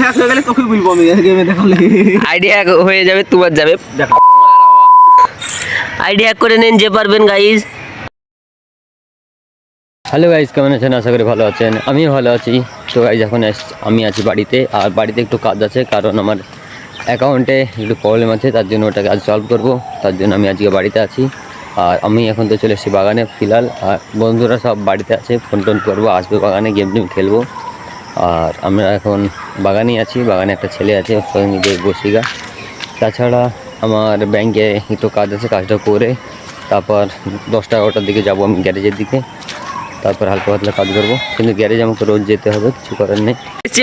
Hack হয়ে গেলে তোকে বলবো আমি গেমে দেখালে। আইডি হ্যাক হয়ে যাবে, তোমার যাবে। আইডি হ্যাক করে নেন যে পারবেন গাইজ। হ্যালো গাইজ, কেমন আছেন? আশা করি ভালো আছেন, আমিও ভালো আছি। তো গাইজ এখন আমি আছি বাড়িতে, আর বাড়িতে একটু কাজ আছে, কারণ আমার অ্যাকাউন্টে একটু প্রবলেম আছে, তার জন্য ওটাকে আজ সলভ করবো। তার জন্য আমি আজকে বাড়িতে আছি। আর আমি এখন তো চলে এসেছি বাগানে ফিলহাল। আর বন্ধুরা সব বাড়িতে আছে, ফোন টোন করবো, আসবে বাগানে, গেম টেম খেলবো। আর আমরা এখন বাগানেই আছি, বাগানে একটা ছেলে আছে, ওর সঙ্গে নিজে বসিগা। তাছাড়া আমার ব্যাংকে একটু কাজ আছে, কাজটা করে তারপর 10টা-11টার দিকে যাব আমি গ্যারেজের দিকে। তারপর হালকা পাতলা কাজ করবো, কিন্তু গ্যারেজ আমাকে রোজ যেতে হবে, কিছু করার নেই।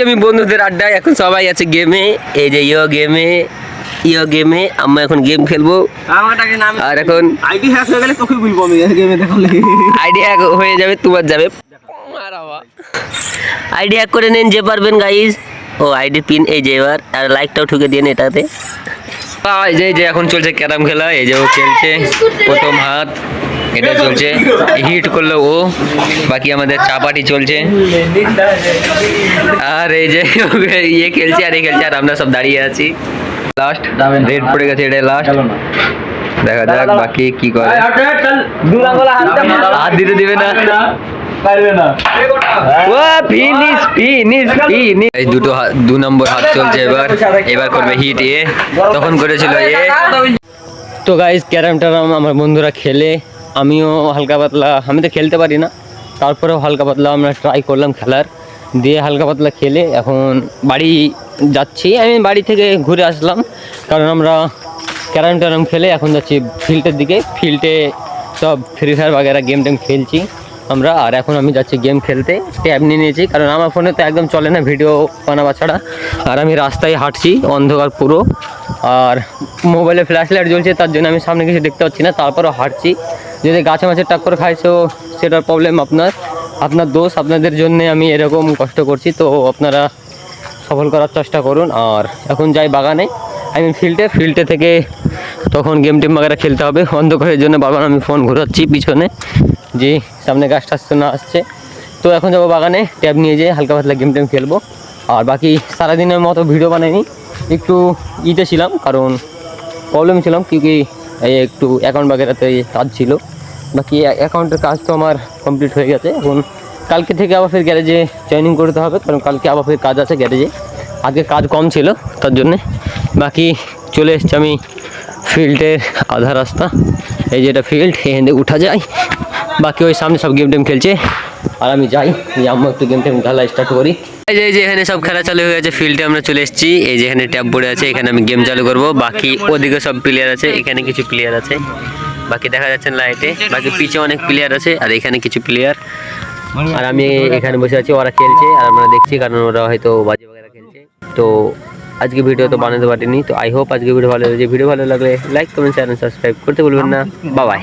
আমি বন্ধুদের আড্ডায়, এখন সবাই আছে গেমে। এই যে ইয়ো গেমে আমরা এখন গেম খেলবো। আর এখন আইডি হ্যাক হয়ে গেলে তোকে বলবো আমি গেমে দেখালে। আইডি হ্যাক হয়ে যাবে, তোমার যাবে। আইডি হ্যাক করে নেন যে পারবেন গাইজ। ও আইডি পিন এই যে, এবার আর লাইকটাও ঠুকে দিন এটাতে। এই যে এখন চলছে ক্যারাম খেলা, এই যে ও খেলছে প্রথম হাত, এটা চলছে, হিট করলো ও। বাকি আমাদের চাপাটি চলছে, আর এই যে ইয়ে খেলছে আর এই খেলছে, আর আমরা সব দাঁড়িয়ে আছি। লাস্ট রেড পড়ে গেছে, এটা লাস্ট, দেখা যাক বাকি কি করে। হাত দিতে দিবে না, দুটো 2 নম্বর হাত চলছে। এবার করবে হিট এ, তখন করেছিল এ। তো গাইজ ক্যারাম ট্যারাম আমার বন্ধুরা খেলে, আমিও হালকা পাতলা, আমি তো খেলতে পারি না, তারপরেও হালকা পাতলা আমরা ট্রাই করলাম খেলার, দিয়ে হালকা পাতলা খেলে এখন বাড়ি যাচ্ছি। আমি বাড়ি থেকে ঘুরে আসলাম, কারণ আমরা ক্যারাম ট্যারাম খেলে এখন যাচ্ছি ফিল্ডের দিকে। ফিল্ডে সব ফ্রি ফায়ার বাগেরা গেম টেম খেলছি আমরা। আর এখন আমি যাচ্ছি গেম খেলতে, ট্যাব নিয়ে নিয়েছি, কারণ আমার ফোনে তো একদম চলে না ভিডিও বানাবা ছাড়া। আর আমি রাস্তায় হাঁটছি, অন্ধকার পুরো, আর মোবাইলে ফ্ল্যাশ লাইট জ্বলছে, তার জন্য আমি সামনে কিছু দেখতে পাচ্ছি না, তারপরও হাঁটছি। যদি গাছে মাছের টাক্কর খাইছো, সেটার প্রবলেম আপনার দোষ, আপনাদের জন্যে আমি এরকম কষ্ট করছি। তো আপনারা সফল করার চেষ্টা করুন। আর এখন যাই বাগানে, আমি ফিল্ডে থেকে তখন গেম টেম বাগেরা খেলতে হবে। অন্ধকারের জন্য বাগান আমি ফোন ঘোরাচ্ছি পিছনে, যে সামনে গাছটা আসছে না আসছে। তো এখন যাবো বাগানে, ট্যাব নিয়ে যেয়ে হালকা পাতলা গেম টেম খেলবো। আর বাকি সারাদিনের মতো ভিডিও বানাইনি, একটু ইতে ছিলাম, কারণ প্রবলেম ছিলাম, কি এই একটু অ্যাকাউন্ট বাগেরাতে কাজ ছিল। বাকি অ্যাকাউন্টের কাজ তো আমার কমপ্লিট হয়ে গেছে। এখন কালকে থেকে আবার ফের গ্যারেজে জয়েনিং করতে হবে, কারণ কালকে আবার ফের কাজ আছে গ্যারেজে। আগে কাজ কম ছিল তার জন্যে। বাকি চলে এসছি আমি ফিল্ডের আধা রাস্তা, এই যেটা ফিল্ড, এখান থেকে উঠা যায়। বাকি ওই সামনে সব গেম টেম খেলছে, আর আমি যাই, আমরা একটু গেম টেম খেলা স্টার্ট করি। এই যে এখানে সব খেলা চালু হয়ে গেছে, ফিল্ডে আমরা চলে এসেছি। এই যে এখানে ট্যাব পড়ে আছে, এখানে আমি গেম চালু করব। বাকি ওদিকে সব প্লেয়ার আছে, এখানে কিছু প্লেয়ার আছে, বাকি দেখা যাচ্ছে লাইটে। বাকি পিছে অনেক প্লেয়ার আছে, আর এখানে কিছু প্লেয়ার। আর আমি এখানে বসে আছি, ওরা খেলছে আর আমরা দেখছি, কারণ ওরা হয়তো বাজে বাগেরা খেলছে। তো আজকে ভিডিও তো বানাতে পারিনি, তো আই হোপ আজকে ভিডিও ভালো লেগেছে। ভিডিও ভালো লাগলে লাইক কমেন্ট শেয়ার সাবস্ক্রাইব করতে ভুলবেন না। Bye bye.